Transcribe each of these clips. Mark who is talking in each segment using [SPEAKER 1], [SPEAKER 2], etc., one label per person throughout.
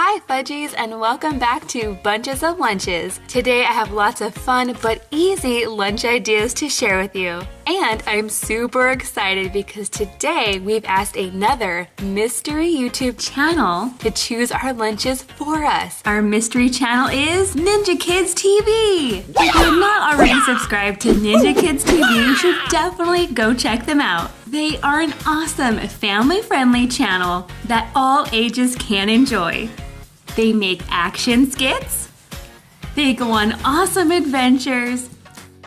[SPEAKER 1] Hi Fudgies, and welcome back to Bunches of Lunches. Today I have lots of fun but easy lunch ideas to share with you. And I'm super excited because today we've asked another mystery YouTube channel to choose our lunches for us. Our mystery channel is Ninja Kids TV. If you're not already subscribed to Ninja Kids TV, you should definitely go check them out. They are an awesome family-friendly channel that all ages can enjoy. They make action skits, they go on awesome adventures,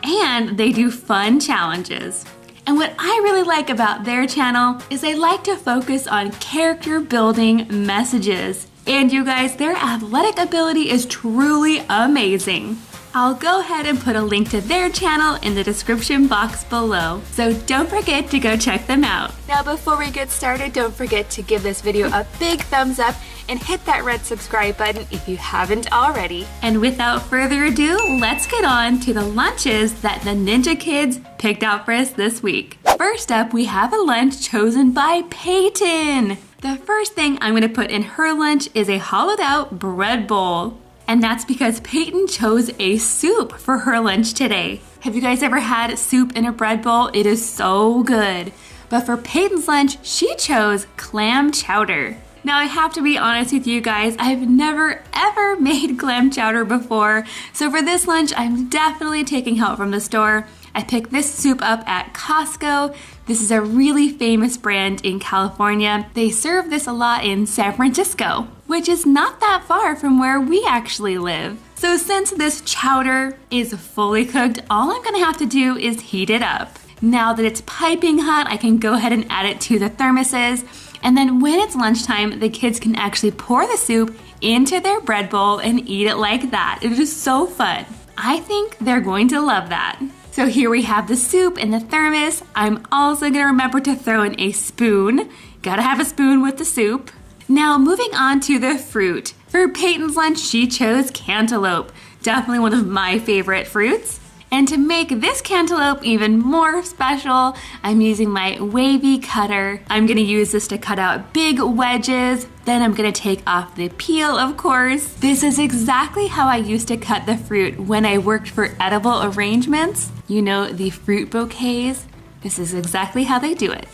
[SPEAKER 1] and they do fun challenges. And what I really like about their channel is they like to focus on character building messages. And you guys, their athletic ability is truly amazing. I'll go ahead and put a link to their channel in the description box below, so don't forget to go check them out. Now before we get started, don't forget to give this video a big thumbs up and hit that red subscribe button if you haven't already. And without further ado, let's get on to the lunches that the Ninja Kids picked out for us this week. First up, we have a lunch chosen by Peyton. The first thing I'm gonna put in her lunch is a hollowed out bread bowl. And that's because Peyton chose a soup for her lunch today. Have you guys ever had soup in a bread bowl? It is so good. But for Peyton's lunch, she chose clam chowder. Now I have to be honest with you guys, I've never ever made clam chowder before. So for this lunch, I'm definitely taking help from the store. I picked this soup up at Costco. This is a really famous brand in California. They serve this a lot in San Francisco, which is not that far from where we actually live. So since this chowder is fully cooked, all I'm gonna have to do is heat it up. Now that it's piping hot, I can go ahead and add it to the thermoses. And then when it's lunchtime, the kids can actually pour the soup into their bread bowl and eat it like that. It is so fun. I think they're going to love that. So here we have the soup in the thermos. I'm also gonna remember to throw in a spoon. Gotta have a spoon with the soup. Now moving on to the fruit. For Peyton's lunch, she chose cantaloupe. Definitely one of my favorite fruits. And to make this cantaloupe even more special, I'm using my wavy cutter. I'm gonna use this to cut out big wedges. Then I'm gonna take off the peel, of course. This is exactly how I used to cut the fruit when I worked for Edible Arrangements. You know, the fruit bouquets. This is exactly how they do it.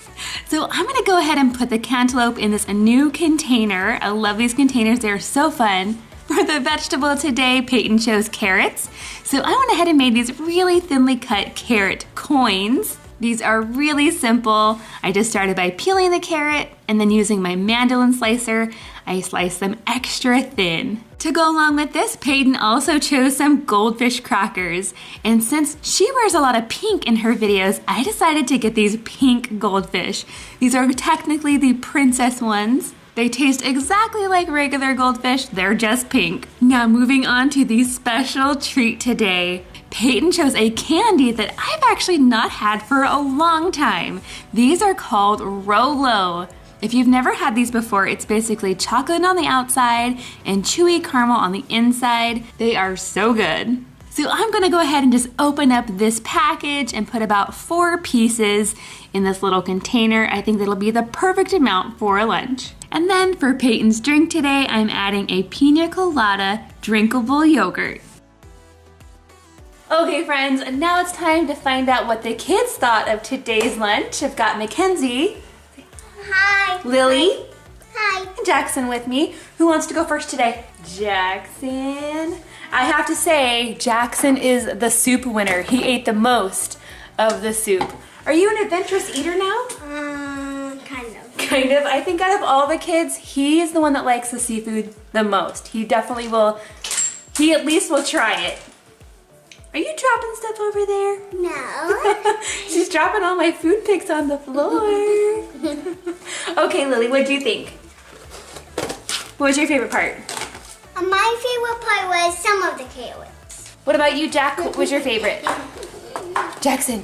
[SPEAKER 1] So I'm gonna go ahead and put the cantaloupe in this new container. I love these containers, they're so fun. For the vegetable today, Peyton chose carrots. So I went ahead and made these really thinly cut carrot coins. These are really simple. I just started by peeling the carrot and then using my mandolin slicer, I sliced them extra thin. To go along with this, Peyton also chose some goldfish crackers. And since she wears a lot of pink in her videos, I decided to get these pink goldfish. These are technically the princess ones. They taste exactly like regular goldfish, they're just pink. Now moving on to the special treat today. Peyton chose a candy that I've actually not had for a long time. These are called Rolo. If you've never had these before, it's basically chocolate on the outside and chewy caramel on the inside. They are so good. So I'm gonna go ahead and just open up this package and put about 4 pieces in this little container. I think that'll be the perfect amount for lunch. And then for Peyton's drink today, I'm adding a pina colada drinkable yogurt. Okay friends, now it's time to find out what the kids thought of today's lunch. I've got Mackenzie.
[SPEAKER 2] Hi.
[SPEAKER 1] Lily.
[SPEAKER 2] Hi.
[SPEAKER 1] And Jackson with me. Who wants to go first today? Jackson. I have to say, Jackson is the soup winner. He ate the most of the soup. Are you an adventurous eater now?
[SPEAKER 2] Kind of.
[SPEAKER 1] Kind of. I think out of all the kids, he is the one that likes the seafood the most. He definitely will, he at least will try it. Are you dropping stuff over there?
[SPEAKER 2] No.
[SPEAKER 1] She's dropping all my food picks on the floor. Okay, Lily, what do you think? What was your favorite part?
[SPEAKER 2] My favorite part was some of the carrots.
[SPEAKER 1] What about you, Jack? What was your favorite? Jackson,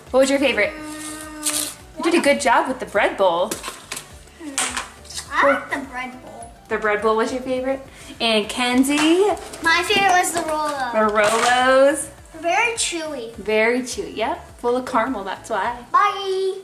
[SPEAKER 1] what was your favorite? You did a good job with the bread bowl.
[SPEAKER 2] I like the bread bowl.
[SPEAKER 1] The bread bowl was your favorite? And Kenzie?
[SPEAKER 2] My favorite was the Rolo.
[SPEAKER 1] The Rolos.
[SPEAKER 2] Very chewy.
[SPEAKER 1] Very chewy, yep. Full of caramel, that's why.
[SPEAKER 2] Bye.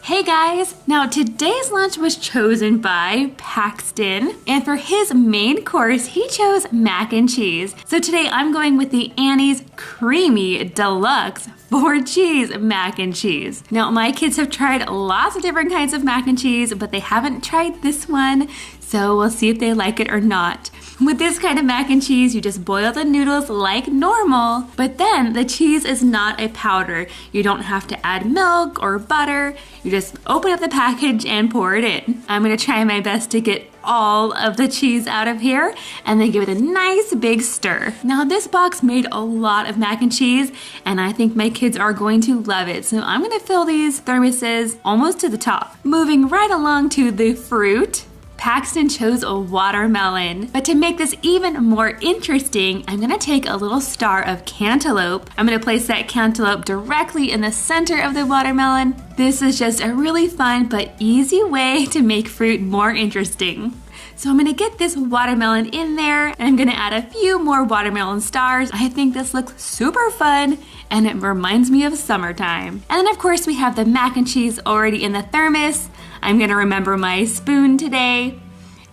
[SPEAKER 1] Hey guys! Now today's lunch was chosen by Paxton, and for his main course, he chose mac and cheese. So today I'm going with the Annie's Creamy Deluxe 4-cheese mac and cheese. Now my kids have tried lots of different kinds of mac and cheese, but they haven't tried this one, so we'll see if they like it or not. With this kind of mac and cheese, you just boil the noodles like normal, but then the cheese is not a powder. You don't have to add milk or butter. You just open up the package and pour it in. I'm gonna try my best to get all of the cheese out of here and then give it a nice big stir. Now this box made a lot of mac and cheese and I think my kids are going to love it. So I'm gonna fill these thermoses almost to the top. Moving right along to the fruit. Paxton chose a watermelon, but to make this even more interesting, I'm gonna take a little star of cantaloupe. I'm gonna place that cantaloupe directly in the center of the watermelon. This is just a really fun but easy way to make fruit more interesting. So I'm gonna get this watermelon in there and I'm gonna add a few more watermelon stars. I think this looks super fun and it reminds me of summertime. And then of course we have the mac and cheese already in the thermos. I'm gonna remember my spoon today.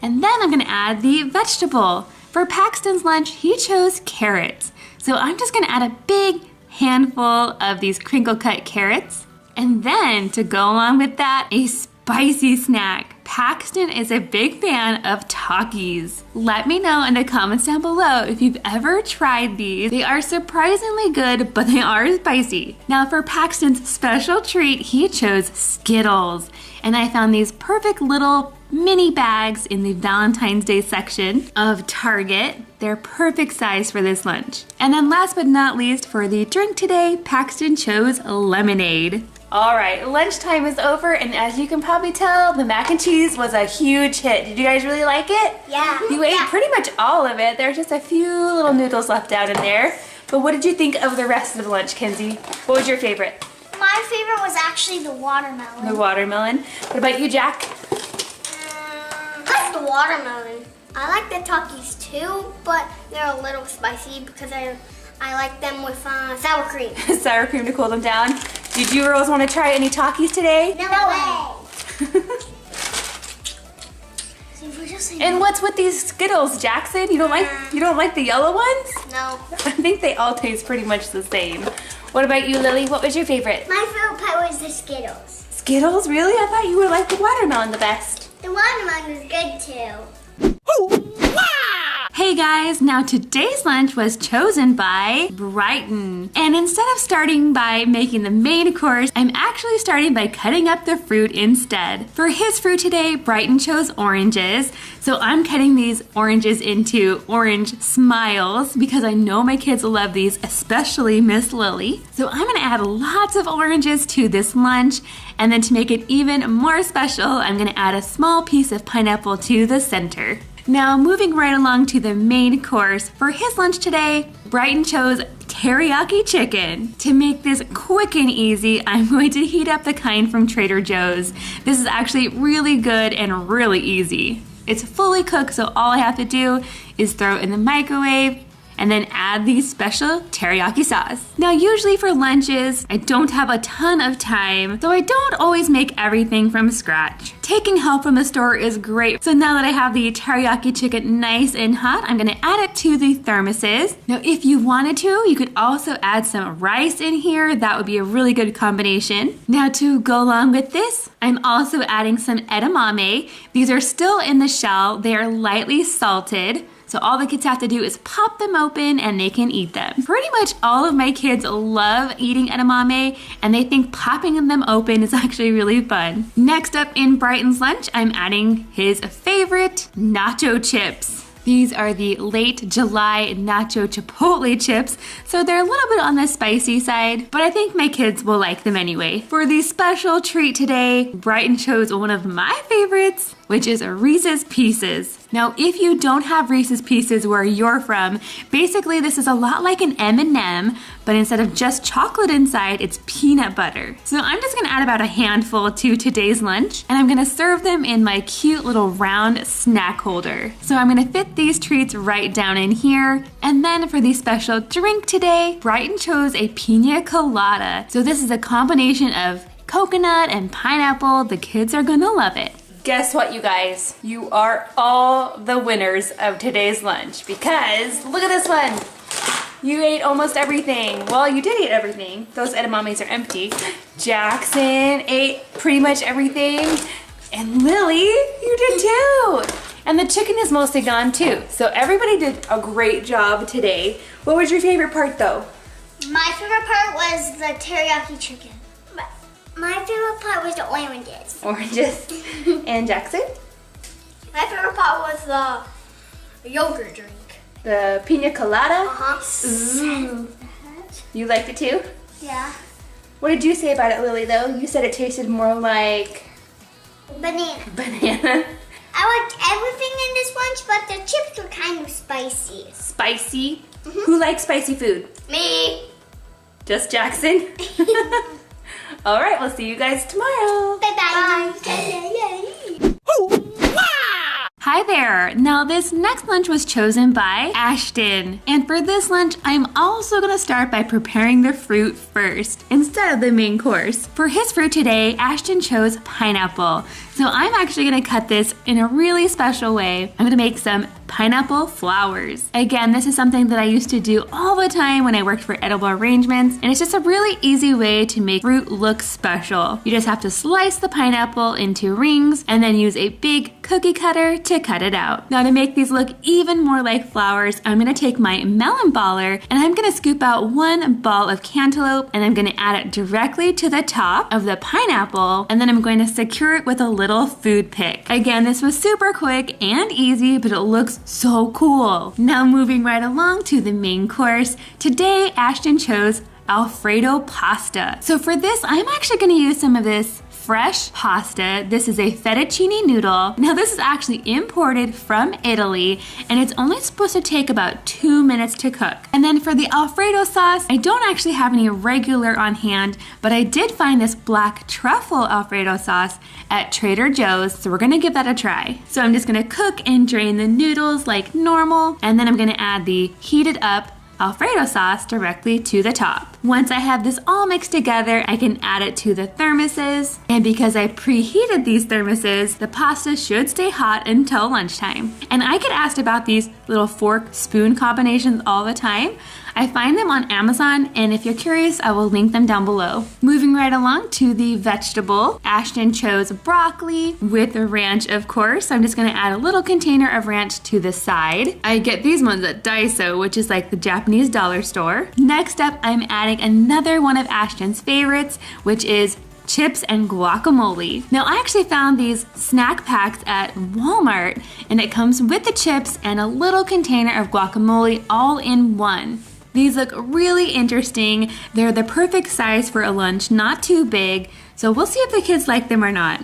[SPEAKER 1] And then I'm gonna add the vegetable. For Paxton's lunch, he chose carrots. So I'm just gonna add a big handful of these crinkle cut carrots. And then to go along with that, a spicy snack. Paxton is a big fan of Takis. Let me know in the comments down below if you've ever tried these. They are surprisingly good, but they are spicy. Now for Paxton's special treat, he chose Skittles. And I found these perfect little mini bags in the Valentine's Day section of Target. They're perfect size for this lunch. And then last but not least, for the drink today, Paxton chose lemonade. All right, lunchtime is over, and as you can probably tell, the mac and cheese was a huge hit. Did you guys really like it?
[SPEAKER 2] Yeah.
[SPEAKER 1] You ate pretty much all of it. There's just a few little noodles left out in there. But what did you think of the rest of the lunch, Kenzie? What was your favorite?
[SPEAKER 2] My favorite was actually the watermelon.
[SPEAKER 1] The watermelon. What about you, Jack?
[SPEAKER 2] That's the watermelon. I like the Takis too, but they're a little spicy because I like them with sour cream.
[SPEAKER 1] Sour cream to cool them down. Did you girls want to try any Takis today?
[SPEAKER 2] No way.
[SPEAKER 1] And what's with these Skittles, Jackson? You don't like the yellow ones?
[SPEAKER 2] No.
[SPEAKER 1] I think they all taste pretty much the same. What about you, Lily? What was your favorite?
[SPEAKER 2] My favorite part was the Skittles.
[SPEAKER 1] Skittles? Really? I thought you would like the watermelon the best.
[SPEAKER 2] The watermelon was good too.
[SPEAKER 1] Hey guys, now today's lunch was chosen by Brighton. And instead of starting by making the main course, I'm actually starting by cutting up the fruit instead. For his fruit today, Brighton chose oranges. So I'm cutting these oranges into orange smiles because I know my kids love these, especially Miss Lily. So I'm gonna add lots of oranges to this lunch. And then to make it even more special, I'm gonna add a small piece of pineapple to the center. Now moving right along to the main course, for his lunch today, Brighton chose teriyaki chicken. To make this quick and easy, I'm going to heat up the kind from Trader Joe's. This is actually really good and really easy. It's fully cooked, so all I have to do is throw it in the microwave and then add the special teriyaki sauce. Now usually for lunches, I don't have a ton of time, so I don't always make everything from scratch. Taking help from the store is great. So now that I have the teriyaki chicken nice and hot, I'm gonna add it to the thermoses. Now if you wanted to, you could also add some rice in here. That would be a really good combination. Now to go along with this, I'm also adding some edamame. These are still in the shell. They are lightly salted. So all the kids have to do is pop them open and they can eat them. Pretty much all of my kids love eating edamame and they think popping them open is actually really fun. Next up in Brighton's lunch, I'm adding his favorite nacho chips. These are the late July nacho chipotle chips, so they're a little bit on the spicy side, but I think my kids will like them anyway. For the special treat today, Brighton chose one of my favorites, which is Reese's Pieces. Now, if you don't have Reese's Pieces where you're from, basically this is a lot like an M&M, but instead of just chocolate inside, it's peanut butter. So I'm just gonna add about a handful to today's lunch, and I'm gonna serve them in my cute little round snack holder. So I'm gonna fit these treats right down in here. And then for the special drink today, Brighton chose a pina colada. So this is a combination of coconut and pineapple. The kids are gonna love it. Guess what, you guys? You are all the winners of today's lunch because look at this one. You ate almost everything. Well, you did eat everything. Those edamames are empty. Jackson ate pretty much everything. And Lily, you did too. And the chicken is mostly gone too. So everybody did a great job today. What was your favorite part though?
[SPEAKER 2] My favorite part was the teriyaki chicken. My favorite part was the oranges.
[SPEAKER 1] Oranges. And Jackson?
[SPEAKER 2] My favorite part was the yogurt drink.
[SPEAKER 1] The pina colada?
[SPEAKER 2] Uh-huh.
[SPEAKER 1] Ooh. You liked it too?
[SPEAKER 2] Yeah.
[SPEAKER 1] What did you say about it, Lily, though? You said it tasted more like...
[SPEAKER 2] Banana.
[SPEAKER 1] Banana.
[SPEAKER 2] I liked everything in this lunch, but the chips were kind of spicy.
[SPEAKER 1] Spicy? Mm-hmm. Who likes spicy food?
[SPEAKER 2] Me.
[SPEAKER 1] Just Jackson? All right, we'll see you guys tomorrow.
[SPEAKER 2] Bye-bye.
[SPEAKER 1] Hi there! Now this next lunch was chosen by Ashton. And for this lunch, I'm also gonna start by preparing the fruit first, instead of the main course. For his fruit today, Ashton chose pineapple. So I'm actually gonna cut this in a really special way. I'm gonna make some pineapple flowers. Again, this is something that I used to do all the time when I worked for Edible Arrangements, and it's just a really easy way to make fruit look special. You just have to slice the pineapple into rings and then use a big cookie cutter to cut it out. Now to make these look even more like flowers, I'm gonna take my melon baller and I'm gonna scoop out one ball of cantaloupe and I'm gonna add it directly to the top of the pineapple, and then I'm going to secure it with a little food pick. Again, this was super quick and easy, but it looks so cool. Now moving right along to the main course. Today, Ashton chose Alfredo pasta. So for this, I'm actually gonna use some of this fresh pasta. This is a fettuccine noodle. Now this is actually imported from Italy and it's only supposed to take about 2 minutes to cook. And then for the Alfredo sauce, I don't actually have any regular on hand, but I did find this black truffle Alfredo sauce at Trader Joe's, so we're gonna give that a try. So I'm just gonna cook and drain the noodles like normal, and then I'm gonna add the heated up Alfredo sauce directly to the top. Once I have this all mixed together, I can add it to the thermoses. And because I preheated these thermoses, the pasta should stay hot until lunchtime. And I get asked about these little fork-spoon combinations all the time. I find them on Amazon, and if you're curious, I will link them down below. Moving right along to the vegetable, Ashton chose broccoli with ranch, of course. I'm just gonna add a little container of ranch to the side. I get these ones at Daiso, which is like the Japanese dollar store. Next up, I'm adding another one of Ashton's favorites, which is chips and guacamole. Now I actually found these snack packs at Walmart, and it comes with the chips and a little container of guacamole all in one. These look really interesting. They're the perfect size for a lunch, not too big, so we'll see if the kids like them or not.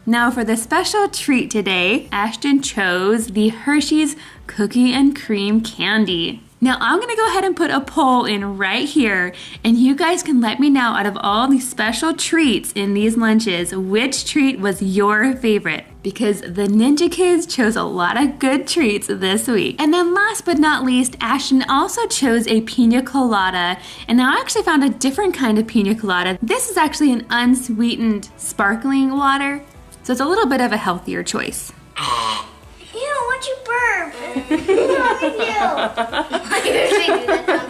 [SPEAKER 1] Now for the special treat today, Ashton chose the Hershey's Cookie and Cream Candy. Now I'm gonna go ahead and put a poll in right here, and you guys can let me know out of all these special treats in these lunches, which treat was your favorite, because the Ninja Kids chose a lot of good treats this week. And then last but not least, Ashton also chose a pina colada, and now I actually found a different kind of pina colada. This is actually an unsweetened sparkling water, so it's a little bit of a healthier choice.
[SPEAKER 2] Ew, what'd you burp?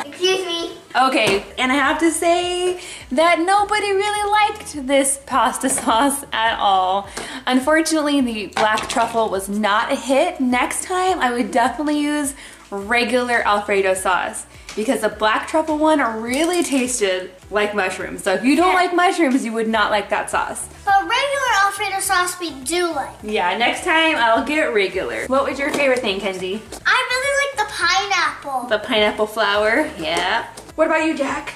[SPEAKER 2] Excuse me.
[SPEAKER 1] Okay, and I have to say that nobody really liked this pasta sauce at all. Unfortunately, the black truffle was not a hit. Next time, I would definitely use regular Alfredo sauce, because the black truffle one really tasted like mushrooms. So if you don't like mushrooms, you would not like that sauce.
[SPEAKER 2] But regular Alfredo sauce we do like.
[SPEAKER 1] Yeah, next time I'll get regular. What was your favorite thing, Kenzie?
[SPEAKER 2] I really like the pineapple.
[SPEAKER 1] The pineapple flour, yeah. What about you, Jack?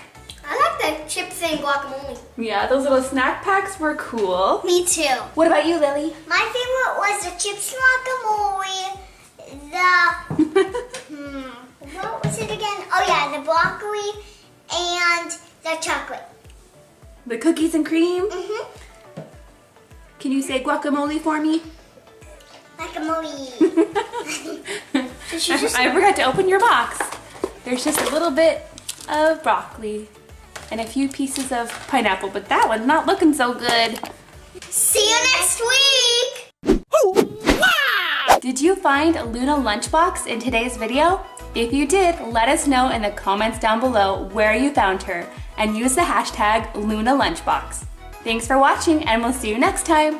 [SPEAKER 2] I like the chips and guacamole.
[SPEAKER 1] Yeah, those little snack packs were cool.
[SPEAKER 2] Me too.
[SPEAKER 1] What about you, Lily?
[SPEAKER 2] My favorite was the chips guacamole, what was it again? Oh yeah, the broccoli and the chocolate.
[SPEAKER 1] The cookies and cream?
[SPEAKER 2] Mm-hmm.
[SPEAKER 1] Can you say guacamole for me?
[SPEAKER 2] Guacamole.
[SPEAKER 1] I forgot to open your box. There's just a little bit of broccoli. and a few pieces of pineapple, but that one's not looking so good.
[SPEAKER 2] See you next week!
[SPEAKER 1] Did you find Luna Lunchbox in today's video? If you did, let us know in the comments down below where you found her and use the hashtag Luna Lunchbox. Thanks for watching, and we'll see you next time.